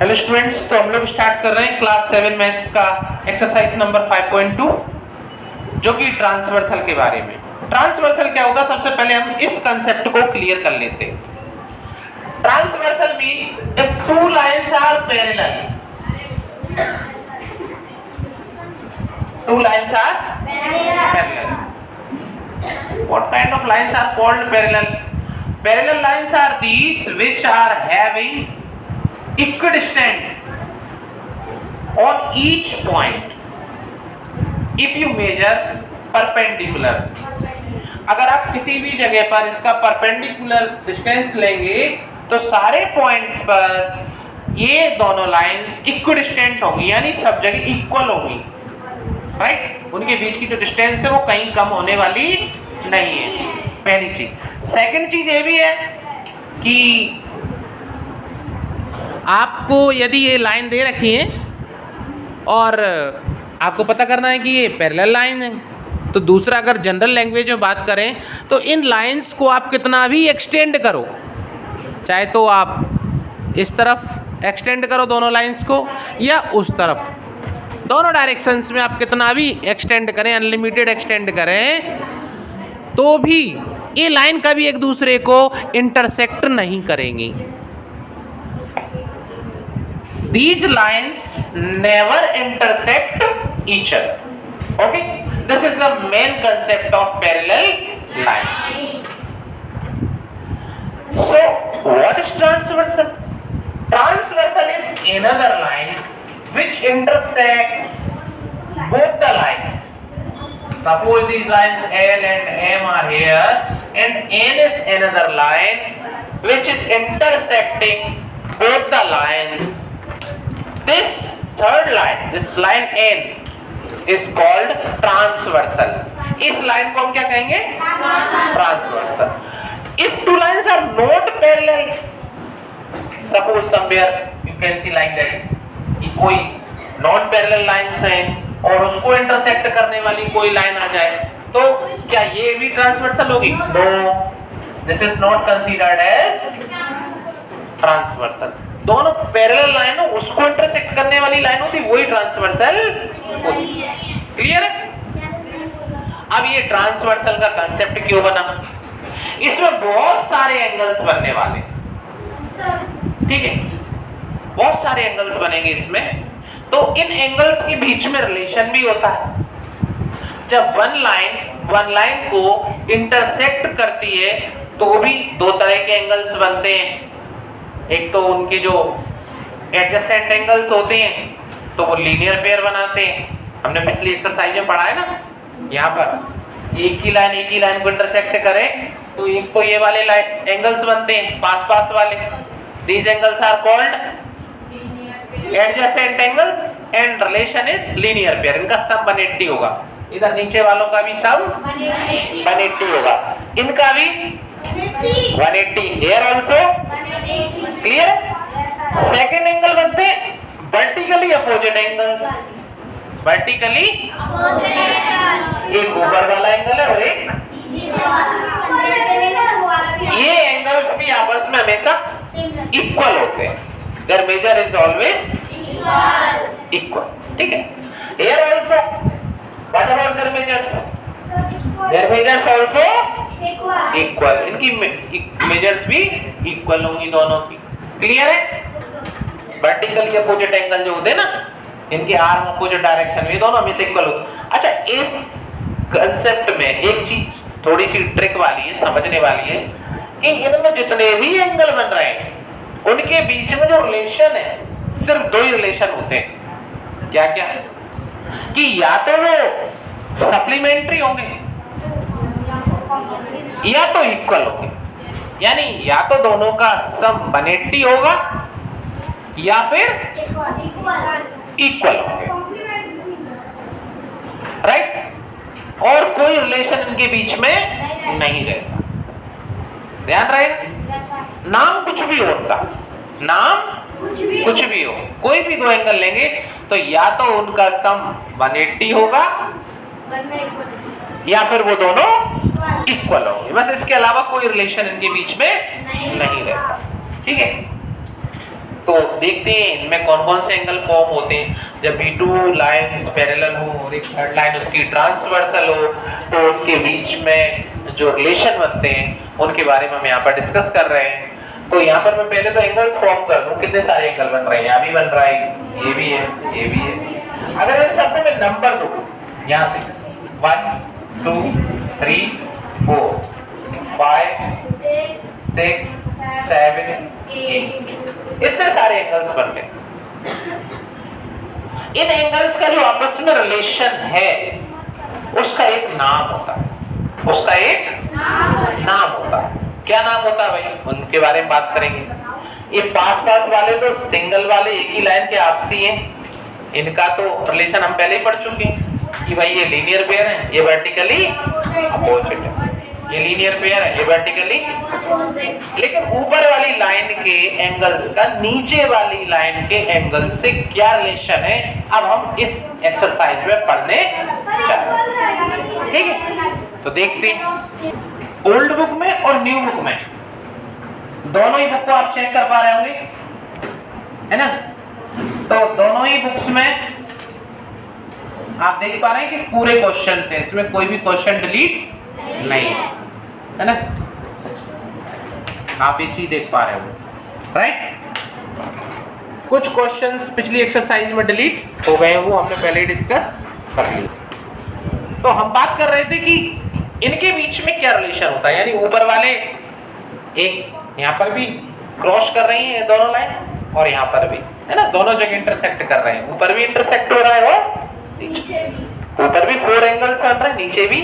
Hello students, तो हम लोग स्टार्ट कर रहे हैं क्लास 7 मैथ्स का एक्सरसाइज नंबर 5.2 जो कि ट्रांसवर्सल के बारे में। ट्रांसवर्सल क्या होता है, सबसे पहले हम इस कंसेप्ट को क्लियर कर लेते हैं। Transversal means if two lines are parallel, two lines are parallel. What kind of lines are called parallel? Parallel lines are these which are having equidistant on each point if you measure perpendicular. अगर आप किसी भी जगह पर इसका perpendicular distance लेंगे तो सारे पॉइंट्स पर ये दोनों लाइंस इक्विडिस्टेंट होंगी, यानी सब जगह इक्वल होंगी, राइट? उनके बीच की जो डिस्टेंस है वो कहीं कम होने वाली नहीं है, पहली चीज। सेकंड चीज ये भी है कि आपको यदि ये लाइन दे रखी है और आपको पता करना है कि ये पैरेलल लाइन है, तो दूसरा अगर जनरल लैंग्वेज में बात करें तो इन लाइंस को आप कितना भी एक्सटेंड करो, चाहे तो आप इस तरफ एक्सटेंड करो दोनों लाइंस को या उस तरफ, दोनों डायरेक्शंस में आप कितना भी एक्सटेंड करें, अनलिमिटेड एक्सटेंड करें, तो भी ये लाइन कभी एक दूसरे को इंटरसेक्ट नहीं करेंगी। These lines never intersect each other. Okay, this is the main concept of parallel lines. So, what is transversal? Transversal is another line which intersects both the lines. Suppose these lines L and M are here and N is another line which is intersecting both the lines. This third line, this line N is called transversal. इस line को हम क्या कहेंगे? Transversal. If two lines are not parallel, suppose somewhere you can see like that, कि कोई non parallel lines हैं और उसको इंटरसेक्ट करने वाली कोई लाइन आ जाए, तो क्या ये भी ट्रांसवर्सल होगी? No, this is not considered as transversal. दोनों पैरेलल लाइन हो, उसको इंटरसेक्ट करने वाली लाइन होती वही ट्रांसवर्सल होती। क्लियर है? अब ये ट्रांसवर्सल का कंसेप्ट क्यों बना? इसमें बहुत सारे एंगल्स बनने वाले, ठीक है, बहुत सारे एंगल्स बनेंगे इसमें, तो इन एंगल्स के बीच में रिलेशन भी होता है। जब वन लाइन को इंटरसेक्ट करती है तो भी दो तरह के एंगल्स बनते हैं। एक तो उनके जो एडजेसेंट एंगल्स होते हैं तो वो लीनियर पेयर बनाते हैं, हमने पिछली एक्सरसाइज में पढ़ा है ना। यहाँ पर एक ही लाइन को इंटरसेक्ट करे तो एक तो ये वाले एंगल्स बनते हैं पास वाले, these angles are called adjacent angles and relation is linear pair. इनका सम 180 होगा, इधर नीचे वालों का भी सम 180 होगा, इनका भी 180, here also clear। Second angle बनते हैं वर्टिकली अपोजिट एंगल्स, वर्टिकली एक ऊपर वाला एंगल है और एक ये एंगल्स भी आपस में हमेशा इक्वल होते हैं। Their measure is always equal. ठीक है? Here also, what about their measures? Their measures also equal. इनकी measures भी equal होंगी दोनों की। Clear है? Vertically opposite angle जो होते हैं ना, इनके आर्म opposite डायरेक्शन में दोनों हमेशा इक्वल होते। अच्छा, इस कंसेप्ट में एक चीज थोड़ी सी ट्रिक वाली है, समझने वाली है कि इनमें जितने भी एंगल बन रहे हैं उनके बीच में जो रिलेशन है सिर्फ दो ही रिलेशन होते हैं। क्या क्या है? कि या तो वो सप्लीमेंट्री होंगे या तो इक्वल होंगे, यानी या तो दोनों का सम 180 होगा या फिर इक्वल होंगे, राइट? और कोई रिलेशन इनके बीच में नहीं रहेगा। ध्यान रहेगा, नाम कुछ भी होता, नाम कुछ भी हो, कोई भी दो एंगल लेंगे तो या तो उनका सम 180 होगा या फिर वो दोनों इक्वल होंगे, बस इसके अलावा कोई रिलेशन इनके बीच में नहीं रहता। ठीक है, तो देखते हैं इनमें कौन कौन से एंगल फॉर्म होते हैं। जब भी टू लाइंस पैरेलल हो और एक थर्ड लाइन उसकी ट्रांसवर्सल हो तो उनके बीच में जो रिलेशन बनते हैं उनके बारे में हम यहाँ पर डिस्कस कर रहे हैं। तो यहाँ पर मैं पहले तो एंगल्स फॉर्म कर दूं, कितने सारे एंगल बन रहे हैं, यहाँ भी बन रहा है, ये भी है, ये भी है। अगर इन सब में मैं नंबर दूं यहाँ से 1 2 3 4 5 6 7 8 इतने सारे एंगल्स बन गए। इन एंगल्स का जो आपस में रिलेशन है उसका एक नाम होता है, उसका एक नाम होता है। क्या नाम होता है भाई, उनके बारे में बात करेंगे। ये पास पास वाले तो सिंगल वाले एक ही लाइन के आपसी हैं, इनका तो रिलेशन हम पहले ही पढ़ चुके हैं कि भाई ये लीनियर पेयर है, ये वर्टिकली अपोजिट है, ये लीनियर पेयर है, ये वर्टिकली। लेकिन ऊपर वाली लाइन के एंगल्स का नीचे वाली लाइन के एंगल से क्या रिलेशन है, अब हम इस एक्सरसाइज में पढ़ने जा रहे हैं। ठीक है, तो देखते हैं ओल्ड बुक में और न्यू बुक में दोनों ही बुक को आप चेक कर पा रहे होंगे, है ना। तो दोनों ही बुक्स में आप देख पा रहे हैं कि पूरे क्वेश्चन है, इसमें कोई भी क्वेश्चन डिलीट नहीं है ना। आप ये चीज देख पा रहे हो, राइट। कुछ क्वेश्चंस पिछली एक्सरसाइज में डिलीट हो गए हैं, वो हमने पहले ही डिस्कस कर लिया। तो हम बात कर रहे थे कि इनके बीच में क्या रिलेशन होता है, यानी ऊपर वाले एक यहाँ पर भी क्रॉस कर रही है दोनों लाइन और यहाँ पर भी, है ना, दोनों जगह इंटरसेक्ट कर रहे हैं। ऊपर भी इंटरसेक्ट हो रहा है और नीचे, ऊपर भी 4 एंगल्स बन रहे हैं, नीचे भी।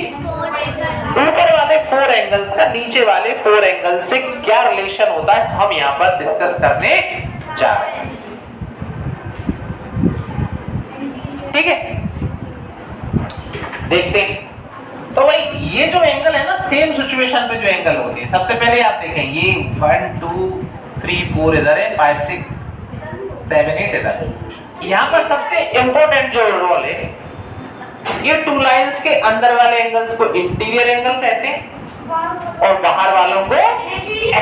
ऊपर वाले 4 एंगल्स का नीचे वाले 4 एंगल से क्या रिलेशन होता है हम यहाँ पर डिस्कस करने जा रहे हैं। ठीक है, देखते हैं। तो भाई ये जो एंगल है ना, सेम सिचुएशन पे जो एंगल होती है, सबसे पहले आप देखें ये 1 2 3 4 इधर है, 5 6 7 8 इधर। यहाँ पर सबसे इंपॉर्टेंट जो रोल है, ये 2 लाइंस के अंदर वाले एंगल्स को इंटीरियर एंगल कहते हैं और बाहर वालों को एक्सटीरियर,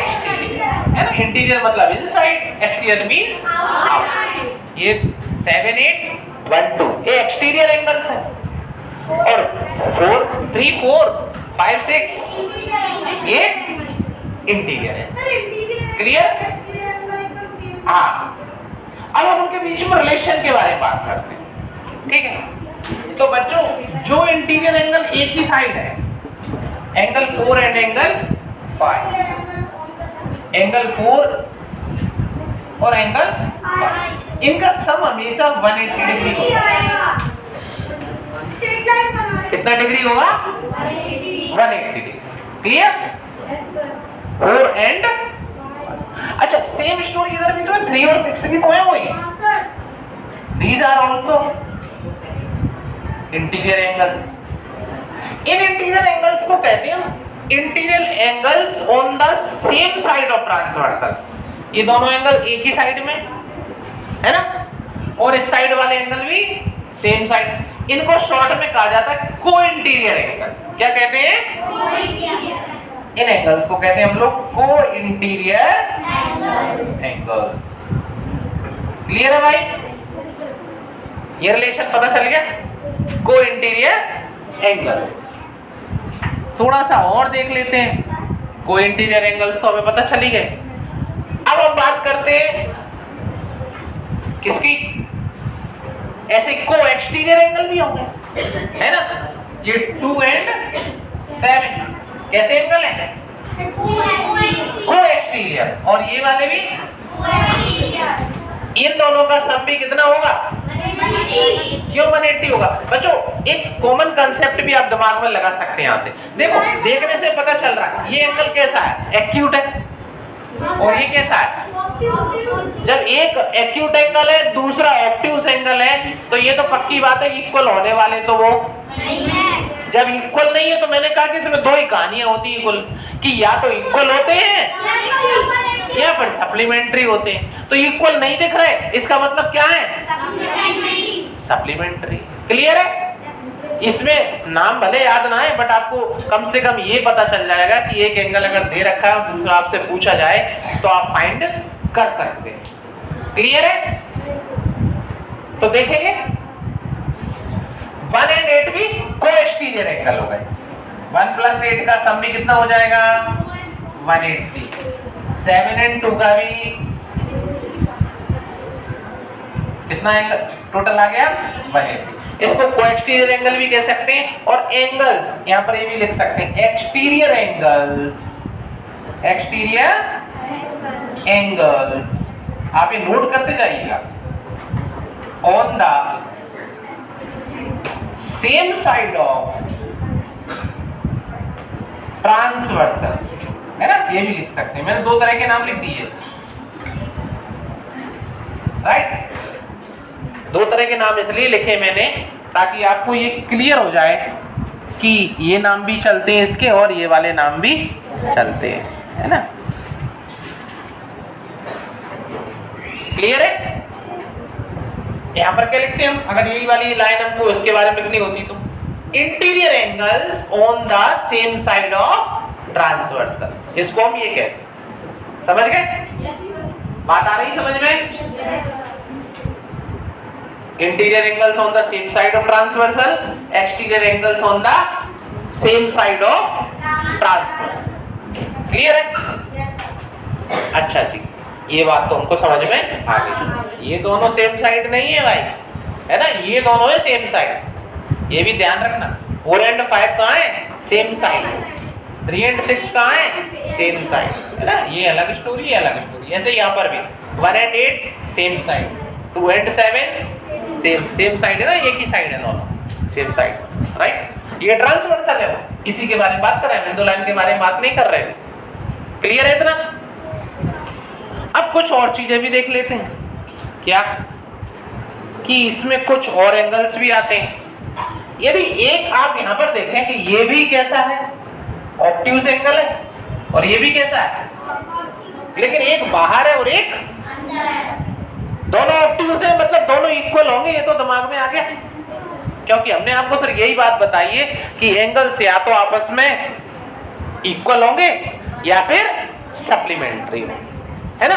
है ना। इंटीरियर मतलब इनसाइड, एक्सटीरियर मींस आउटसाइड। ये 7 8 1 2 ये एक्सटीरियर एंगल्स हैं और 4 3 4 5 6 ये इंटीरियर है। क्लियर? हाँ, अब हम उनके बीच में रिलेशन के बारे में बात करते हैं। ठीक है, तो बच्चों जो इंटीरियर एंगल एक ही साइड है, एंगल 4 एंड एंगल 5, एंगल 4 और एंगल 5, इनका सम हमेशा 180 डिग्री होगा। कितना डिग्री होगा? 180 डिग्री। क्लियर? 4 एंड, अच्छा सेम स्टोरी इधर भी तो है, 3 और 6 भी तो है वही। These are also interior angles. In interior angles को कहते हैं interior angles on the same side of transversal. ये दोनों एंगल एक ही साइड में है ना, और इस साइड वाले एंगल भी सेम साइड। इनको शॉर्ट में कहा जाता है को इंटीरियर एंगल। क्या कहते हैं? इन एंगल्स को कहते हैं हम लोग को इंटीरियर एंगल्स। क्लियर है भाई? ये रिलेशन पता चल गया, को इंटीरियर एंगल्स। थोड़ा सा और देख लेते हैं, को इंटीरियर एंगल्स तो हमें पता चल ही गए। अब हम बात करते हैं किसकी? ऐसे को एक्सटीरियर एंगल भी होंगे, है ना। ये 2 एंड 7 कैसे एंगल है? को एक्सटीरियर। और ये वाले भी, इन दोनों का सम भी कितना होगा? क्यों 180 होगा? बच्चों एक कॉमन कंसेप्ट भी आप दिमाग में लगा सकते हैं। यहाँ से देखो, देखने से पता चल रहा है ये एंगल कैसा है, एक्यूट है, और ये कैसा है? जब एक एक्यूट एंगल है दूसरा ऑब्ट्यूस एंगल है, तो ये तो पक्की बात है इक्वल होने वाले तो वो नहीं है। जब इक्वल नहीं है तो मैंने कहा कि इसमें दो ही कहानियां होती है इक्वल कि या तो इक्वल होते हैं या फिर सप्लीमेंट्री होते हैं। तो इक्वल नहीं दिख रहे, इसका मतलब क्या है? सप्लीमेंट्री। क्लियर है? इसमें नाम भले याद ना है, बट आपको कम से कम ये पता चल जाएगा कि एक एंगल अगर दे रखा है और दूसरा आपसे पूछा जाए तो आप फाइंड कर सकते हैं। क्लियर है? तो देखेंगे 1 and 8 भी को-एक्सटीरियर एंगल हो गए। 1 + 8 का सम भी कितना हो जाएगा? 180। 7 and 2 का भी कितना एंगल टोटल आ गया? 180। इसको को-एक्सटीरियर एंगल भी कह सकते हैं और एंगल्स यहां पर ये भी लिख सकते हैं, एक्सटीरियर एंगल्स। एक्सटीरियर एंगल्स आप ये नोट करते जाइएगा। On the same side of transversal, है ना, ये भी लिख सकते हैं। मैंने दो तरह के नाम लिख दिए, राइट? दो तरह के नाम इसलिए लिखे मैंने ताकि आपको ये क्लियर हो जाए कि ये नाम भी चलते हैं इसके और ये वाले नाम भी चलते हैं, है ना? क्लियर है? यहां पर क्या लिखते हैं हम? अगर यही वाली लाइन हमको इसके बारे में लिखनी होती तो interior angles on the same side of transversal, इसको हम ये कहते। समझ गए? बात आ रही समझ में? Interior angles on the same side of transversal, exterior angles on the same side of transversal. Clear है? अच्छा जी, ये बात तो हमको समझ में आ गई। ये दोनों सेम साइड नहीं है भाई, है ना? ये दोनों है सेम साइड, ये भी ध्यान रखना। 4 and 5 कहाँ है? Same side. 3 and 6 कहाँ है? सेम साइड, है ना? ये अलग स्टोरी है, अलग स्टोरी। ऐसे यहाँ पर भी 1 and 8 same side, 2 and 7 same side है ना, एक ही साइड है दोनों, सेम साइड, राइट? ये ट्रांसवर्सल है, वो इसी के बारे में बात कर रहे हैं, विंडो लाइन के बारे में बात नहीं कर रहे हैं। क्लियर है इतना? अब कुछ और चीजें भी देख लेते हैं। क्या? कि इसमें कुछ और एंगल्स भी आते हैं। यदि एक आप यहां पर देखें कि ये भी कैसा है, ऑब्ट्यूज एंगल है, और ये भी कैसा है, लेकिन एक बाहर है और एक अंदर है। दोनों ऑब्ट्यूज है, मतलब दोनों इक्वल होंगे, ये तो दिमाग में आ गया। क्योंकि हमने आपको सिर्फ यही बात बताई है कि एंगल्स या तो आपस में इक्वल होंगे या फिर सप्लीमेंट्री होंगे, है ना?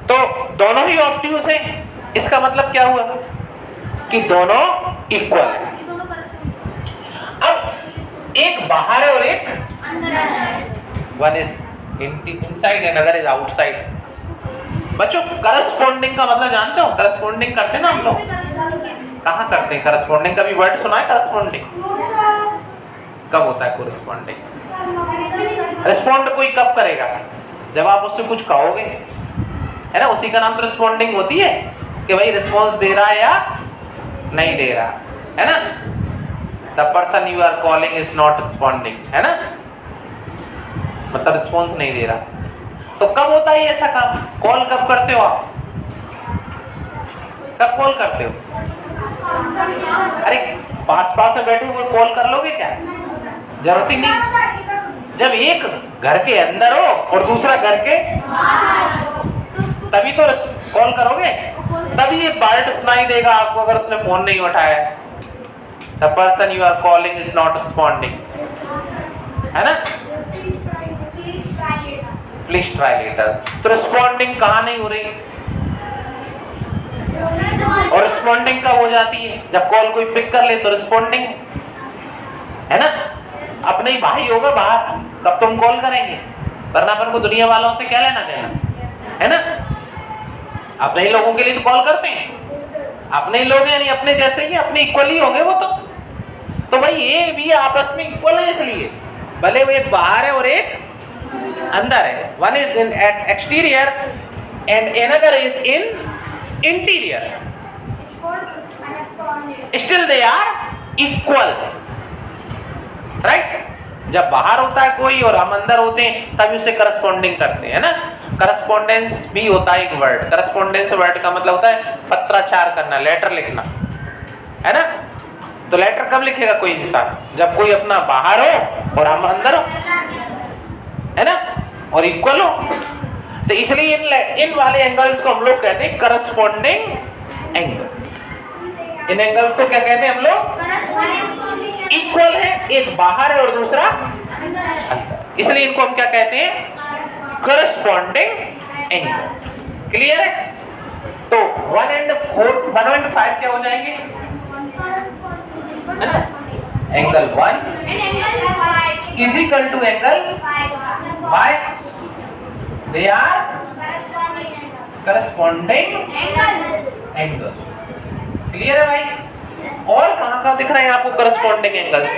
तो दोनों ही ऑब्ट्यूज हैं, इसका मतलब क्या हुआ कि दोनों इक्वल है। अब एक बाहर है और एक अंदर है। One is inside and other is outside. बच्चों करस्पॉन्डिंग का मतलब जानते हो? करस्पॉन्डिंग करते हैं ना हम लोग, कहाँ करते हैं करस्पॉन्डिंग? कभी वर्ड सुना है करस्पॉन्डिंग? कब होता है करस्पॉन्डिंग? रिस्पॉन्ड कोई कब करेगा? जब आप उससे कुछ कहोगे, है ना? उसी का नाम तो रिस्पॉन्डिंग होती है कि भाई रिस्पॉन्स दे रहा है या नहीं दे रहा, है ना? The person you are calling is not responding, है ना? मतलब रिस्पॉन्स नहीं दे रहा। तो कब होता है ऐसा काम? कॉल कब करते हो आप? कब कॉल करते हो? अरे पास में बैठे हुए कॉल कर लोगे क्या? जरूरत ही नहीं। जब एक घर के अंदर हो और दूसरा घर के तभी तो कॉल करोगे, तभी ये पार्ट सुनाई देगा आपको अगर उसने फोन नहीं उठाया। The person you are calling is not responding, है ना? Please try later. तो रिस्पॉन्डिंग कहाँ नहीं हो रही? और रिस्पॉन्डिंग कब हो जाती है? जब कॉल कोई पिक कर ले तो रिस्पॉन्डिंग, है ना? अपने ही भाई होगा बाहर तब तुम कॉल करेंगे, वरना अपन को दुनिया वालों से क्या लेना देना, है ना? अपने ही लोगों के लिए तो कॉल करते हैं, अपने ही लोग यानी अपने जैसे ही, अपने इक्वल ही होंगे वो तो भाई ये भी आपस में इक्वल है, इसलिए भले वो एक बाहर है और एक अंदर है। One is in at exterior and another is in interior, still they are equal, right? जब बाहर होता है कोई और हम अंदर होते हैं तभी उसे करस्पॉन्डिंग करते हैं, ना? करस्पॉन्डेंस भी होता है एक वर्ड। करस्पॉन्डेंस वर्ड का मतलब होता है पत्राचार करना, लेटर लिखना, है ना? तो लेटर कब लिखेगा कोई इंसान? जब कोई अपना बाहर हो और हम अंदर हो, है ना? और इक्वल हो। तो इसलिए इन वाले एंगल्स को हम लोग कहते हैं करस्पॉन्डिंग एंगल्स। इन एंगल्स को क्या कहते हैं हम लोग? इक्वल है, एक बाहर है और दूसरा अंदर, इसलिए इनको हम क्या कहते हैं? Corresponding angles. क्लियर है? तो 1 एंड 5 क्या हो जाएंगे? Angle 1 is equal to angle 5, they are corresponding angle. Clear है भाई? और कहां दिख रहे हैं आपको corresponding angles?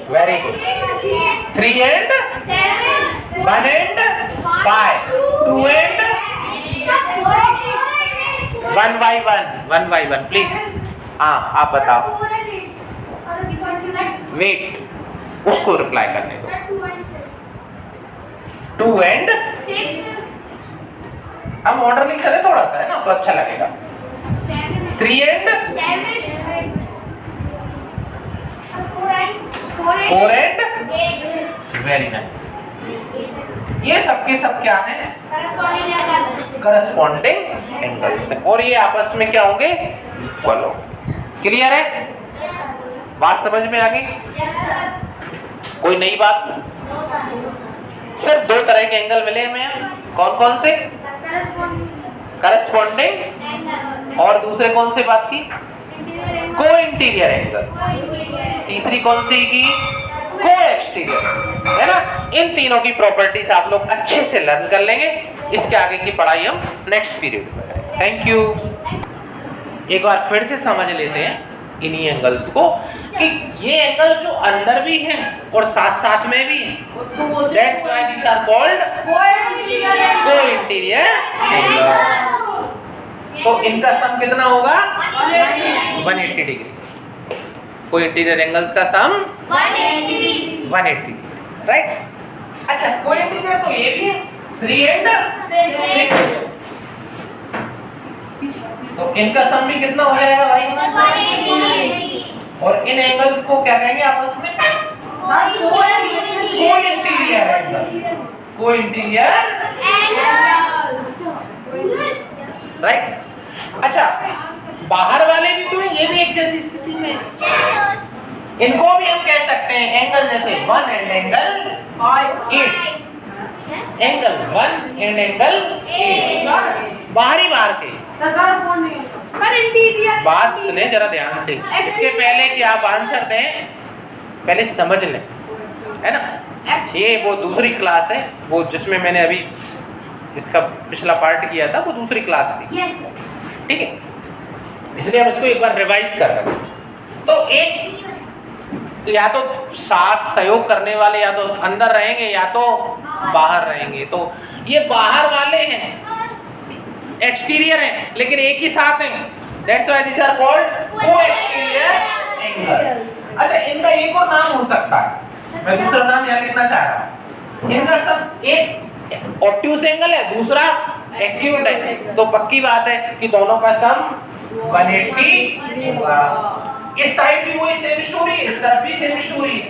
Very good. 3 and 1 and 5, 2 and 1 by 1 please. हाँ आप बताओ। वेट, उसको रिप्लाई करने दो। 2 एंड हम ऑर्डरली चले थोड़ा सा, है ना, तो अच्छा लगेगा। 3 एंड 4 एंड वेरी नाइस। ये सबके सब क्या है? करस्पॉन्डिंग एंगल्स है, और ये आपस में क्या होंगे? इक्वल हो। क्लियर है? बात समझ में आ गई? कोई नई बात? सिर्फ 2 तरह के एंगल मिले हमें। कौन कौन से? करस्पॉन्डिंग, और दूसरे कौन से बात की? को इंटीरियर एंगल्स। तीसरी कौन सी की? को एक्सटीरियर, है ना। इन तीनों की प्रॉपर्टीज आप लोग अच्छे से लर्न कर लेंगे। इसके आगे की पढ़ाई हम नेक्स्ट पीरियड में करेंगे। Thank you. एक बार फिर से समझ लेते हैं इन्हीं एंगल्स को कि ये एंगल जो अंदर भी हैं और साथ साथ में भी, that's why these are called को इंटीरियर एंगल। तो इनका सम कितना होगा? 180 डिग्री। को इंटीरियर एंगल्स का सम 180, राइट। अच्छा, को इंटीरियर तो ये भी है, 3 एंड 6, तो इनका सम भी कितना हो जाएगा भाई? 180। और इन एंगल्स को क्या कहेंगे आपस में? को इंटीरियर एंगल। को इंटीरियर राइट। अच्छा, बाहर वाले भी तो हैं, ये भी एक जैसी स्थिति में। इनको भी हम कह सकते हैं एंगल, जैसे 1 and angle 8, angle 1 and angle 8, बाहरी बाहर के। बात सुने जरा ध्यान से, इसके पहले कि आप आंसर दें पहले समझ लें, है ना। ये वो दूसरी क्लास है, वो जिसमें मैंने अभी इसका पिछला पार्ट किया था, वो दूसरी क्लास थी, ठीक है। इसलिए हम इसको एक बार रिवाइज कर रहे हैं। तो एक या तो साथ सहयोग करने वाले या तो अंदर रहेंगे या तो बाहर रहेंगे। तो ये बाहर वाले हैं, एक्सटीरियर हैं, लेकिन एक ही साथ हैं। That's why these are called co-exterior angle. अच्छा, इनका एक और नाम हो सकता है, मैं दूसरा नाम यहाँ लिखना चाह रहा हूँ। इनका सब एक ऑब्ट्यूज एंगल है, दूसरा एक्यूट है, तो पक्की बात है कि दोनों का सम 180 होगा। इस साइड भी वही सेम स्टोरी है, इस तरफ भी सेम स्टोरी है।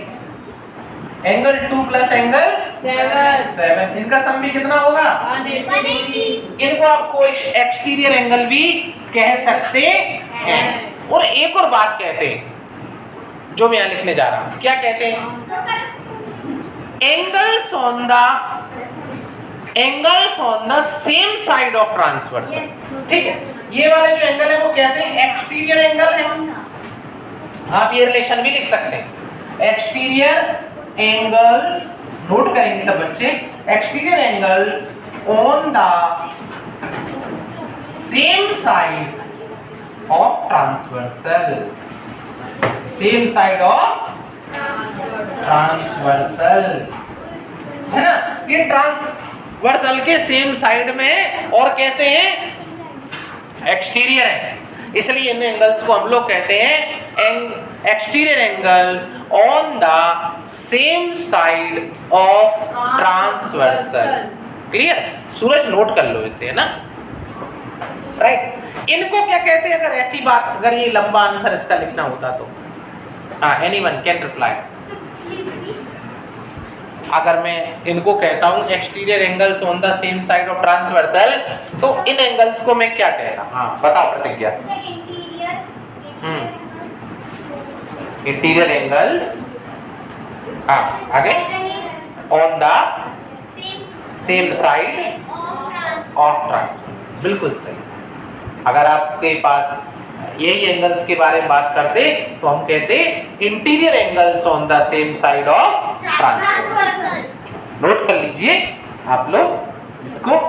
एंगल 2 प्लस एंगल 7, इनका सम भी कितना होगा? 180। इनको आप कोई एक्सटीरियर एंगल भी कह सकते हैं। और एक और बात कहते हैं जो मैं यहाँ लिखने जा रहा हूँ, क्या कहते हैं? Angles on the same side of transversal. ठीक है, ये वाले जो एंगल है वो कैसे? एक्सटीरियर एंगल है। आप ये रिलेशन भी लिख सकते हैं, एक्सटीरियर एंगल्स, नोट करेंगे सब बच्चे, exterior angles on the same side of transversal. Same side of transversal, है ना। ये ट्रांसवर्सल के सेम साइड में और कैसे हैं? एक्सटीरियर है। इसलिए इन एंगल्स को हम लोग कहते हैं exterior angles on the same side of transversal. Clear? Suraj note कर लो इसे, है ना, राइट। इनको क्या कहते हैं? अगर ऐसी बात, अगर ये लंबा आंसर इसका लिखना होता तो एनीवन कैन रिप्लाई। अगर मैं इनको कहता हूं exterior angles on the same side of transversal, तो इन एंगल्स को मैं क्या कहता? हाँ बताओ प्रतिज्ञा। इंटीरियर एंगल्स, हाँ आगे, on the same side of transversal, बिल्कुल सही। अगर आपके पास यही एंगल्स के बारे में बात करते तो हम कहते interior angles on the same side of transversal. Note कर लीजिए आप लोग इसको।